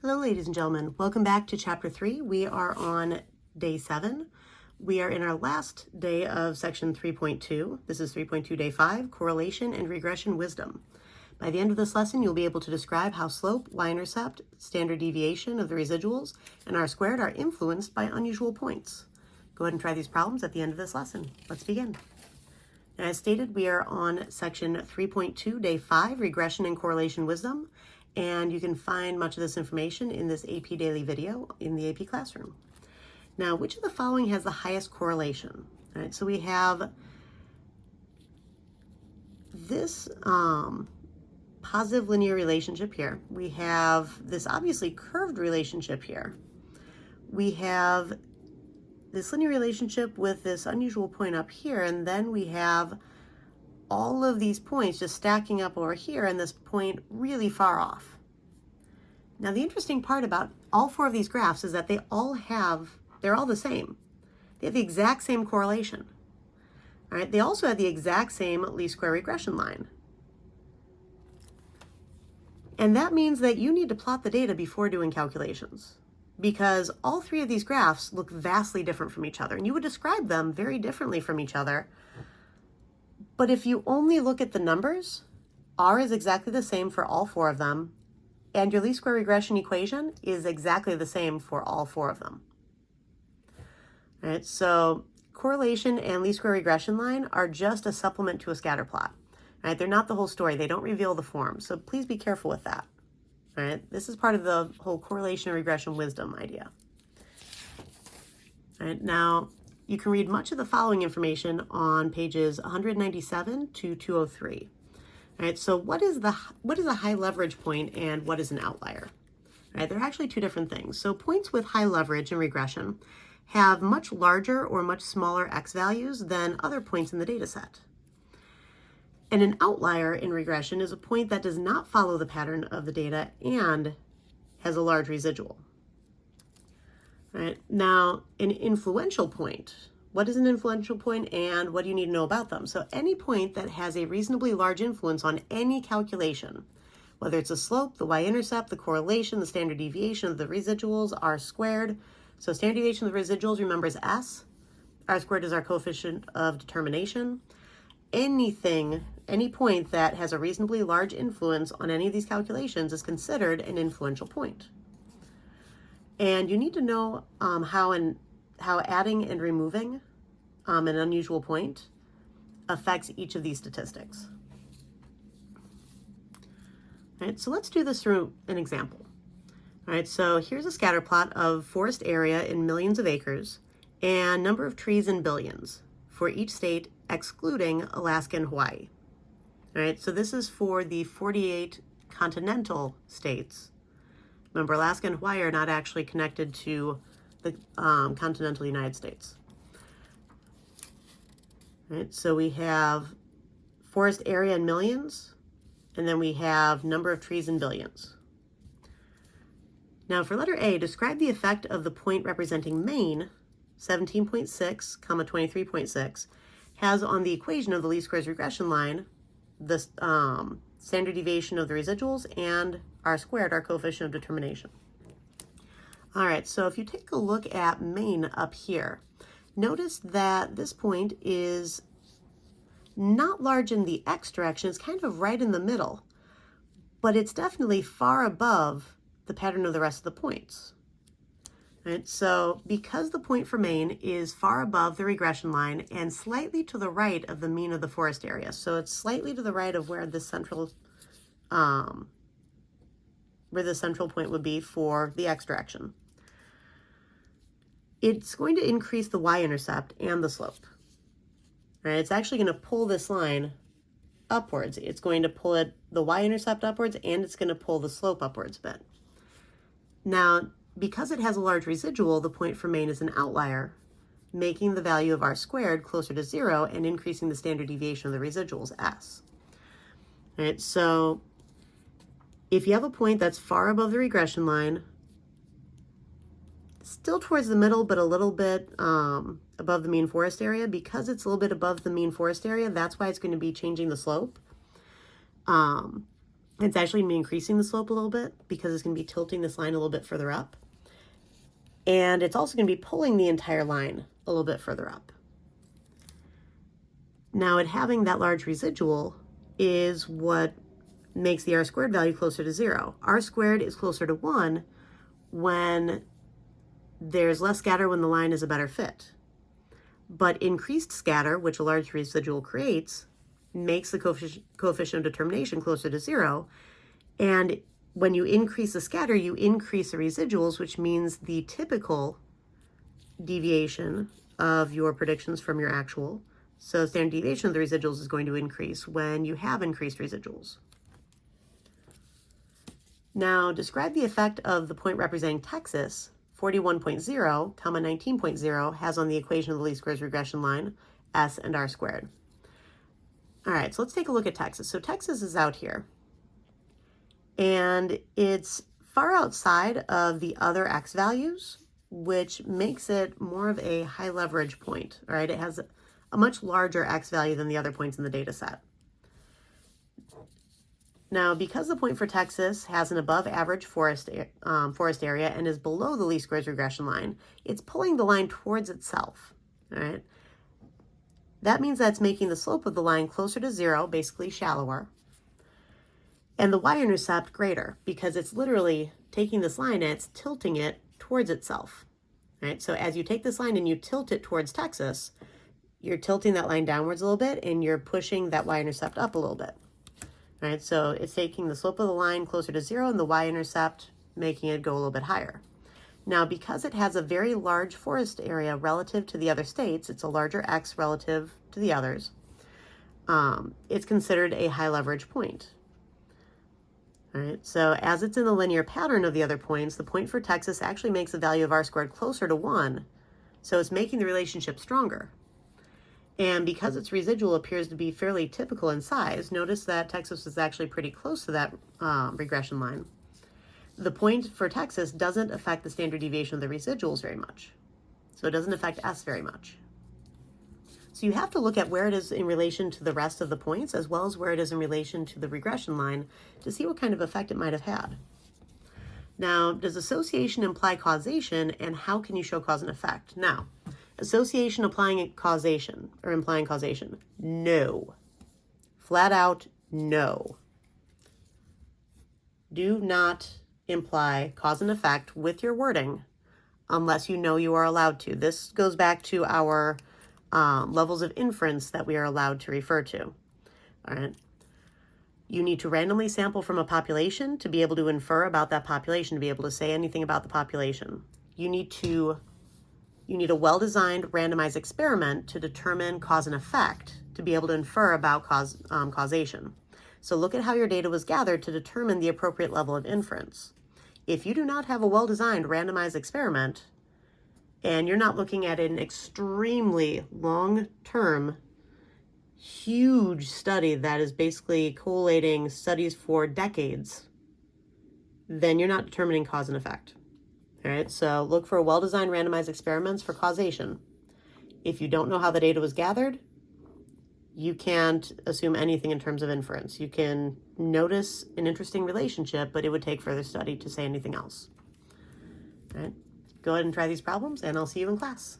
Hello, ladies and gentlemen. Welcome back to Chapter 3. We are on Day 7. We are in our last day of Section 3.2. This is 3.2, Day 5, Correlation and Regression Wisdom. By the end of this lesson, you'll be able to describe how slope, y-intercept, standard deviation of the residuals, and r-squared are influenced by unusual points. Go ahead and try these problems at the end of this lesson. Let's begin. As stated, we are on Section 3.2, Day 5, Regression and Correlation Wisdom. And you can find much of this information in this AP Daily video in the AP Classroom. Now, which of the following has the highest correlation? All right, so we have this positive linear relationship here. We have this obviously curved relationship here. We have this linear relationship with this unusual point up here, and then we have all of these points just stacking up over here and this point really far off. Now, the interesting part about all four of these graphs is that they're all the same. They have the exact same correlation. All right, they also have the exact same least square regression line. And that means that you need to plot the data before doing calculations, because all three of these graphs look vastly different from each other, and you would describe them very differently from each other. But if you only look at the numbers, R is exactly the same for all four of them, and your least square regression equation is exactly the same for all four of them. All right, so correlation and least square regression line are just a supplement to a scatter plot. All right, they're not the whole story. They don't reveal the form, so please be careful with that. All right, this is part of the whole correlation and regression wisdom idea. All right, now you can read much of the following information on pages 197 to 203. All right, so what is a high leverage point and what is an outlier? All right, they're actually two different things. So points with high leverage in regression have much larger or much smaller x values than other points in the data set. And an outlier in regression is a point that does not follow the pattern of the data and has a large residual. All right, now an influential point. What is an influential point and what do you need to know about them? So any point that has a reasonably large influence on any calculation, whether it's a slope, the y-intercept, the correlation, the standard deviation of the residuals, r-squared. So standard deviation of the residuals, remember, is s. R-squared is our coefficient of determination. Any point that has a reasonably large influence on any of these calculations is considered an influential point. And you need to know how adding and removing an unusual point affects each of these statistics. All right, so let's do this through an example. All right, so here's a scatter plot of forest area in millions of acres and number of trees in billions for each state excluding Alaska and Hawaii. All right, so this is for the 48 continental states. Remember, Alaska and Hawaii are not actually connected to the continental United States. All right, so we have forest area in millions, and then we have number of trees in billions. Now for letter A, describe the effect of the point representing Maine, 17.6, 23.6, has on the equation of the least squares regression line, the standard deviation of the residuals, and r-squared, our coefficient of determination. All right, so if you take a look at Maine up here, notice that this point is not large in the x direction. It's kind of right in the middle, but it's definitely far above the pattern of the rest of the points. All right, so because the point for Maine is far above the regression line and slightly to the right of the mean of the forest area, so it's slightly to the right of where the central point would be for the x direction, it's going to increase the y-intercept and the slope. All right, it's actually going to pull this line upwards. It's going to pull the y-intercept upwards, and it's going to pull the slope upwards a bit. Now, because it has a large residual, the point for Maine is an outlier, making the value of r-squared closer to 0 and increasing the standard deviation of the residuals, s. All right, so if you have a point that's far above the regression line, still towards the middle, but a little bit above the mean forest area, because it's a little bit above the mean forest area, that's why it's going to be changing the slope. It's actually going to be increasing the slope a little bit because it's going to be tilting this line a little bit further up. And it's also going to be pulling the entire line a little bit further up. Now, it having that large residual is what makes the r² value closer to 0. R² is closer to 1 when there's less scatter, when the line is a better fit. But increased scatter, which a large residual creates, makes the coefficient of determination closer to 0. And when you increase the scatter, you increase the residuals, which means the typical deviation of your predictions from your actual. So standard deviation of the residuals is going to increase when you have increased residuals. Now, describe the effect of the point representing Texas, 41.0, 19.0, has on the equation of the least squares regression line, S and r². All right, so let's take a look at Texas. So Texas is out here, and it's far outside of the other x values, which makes it more of a high leverage point. All right, it has a much larger x value than the other points in the data set. Now, because the point for Texas has an above average forest area and is below the least squares regression line, it's pulling the line towards itself, all right? That means that's making the slope of the line closer to 0, basically shallower, and the y-intercept greater because it's literally taking this line and it's tilting it towards itself, right? So as you take this line and you tilt it towards Texas, you're tilting that line downwards a little bit and you're pushing that y-intercept up a little bit. All right, so it's taking the slope of the line closer to 0 and the y-intercept making it go a little bit higher. Now, because it has a very large forest area relative to the other states, it's a larger x relative to the others, it's considered a high leverage point. All right, so as it's in the linear pattern of the other points, the point for Texas actually makes the value of r² closer to 1, so it's making the relationship stronger. And because its residual appears to be fairly typical in size, notice that Texas is actually pretty close to that regression line. The point for Texas doesn't affect the standard deviation of the residuals very much. So it doesn't affect S very much. So you have to look at where it is in relation to the rest of the points, as well as where it is in relation to the regression line, to see what kind of effect it might have had. Now, does association imply causation, and how can you show cause and effect? Now, association implying causation. No. Flat out, no. Do not imply cause and effect with your wording unless you know you are allowed to. This goes back to our levels of inference that we are allowed to refer to. All right. You need to randomly sample from a population to be able to infer about that population, to be able to say anything about the population. You need a well-designed randomized experiment to determine cause and effect to be able to infer about causation. So look at how your data was gathered to determine the appropriate level of inference. If you do not have a well-designed randomized experiment, and you're not looking at an extremely long-term, huge study that is basically collating studies for decades, then you're not determining cause and effect. All right, so look for well-designed randomized experiments for causation. If you don't know how the data was gathered, you can't assume anything in terms of inference. You can notice an interesting relationship, but it would take further study to say anything else. All right, go ahead and try these problems, and I'll see you in class.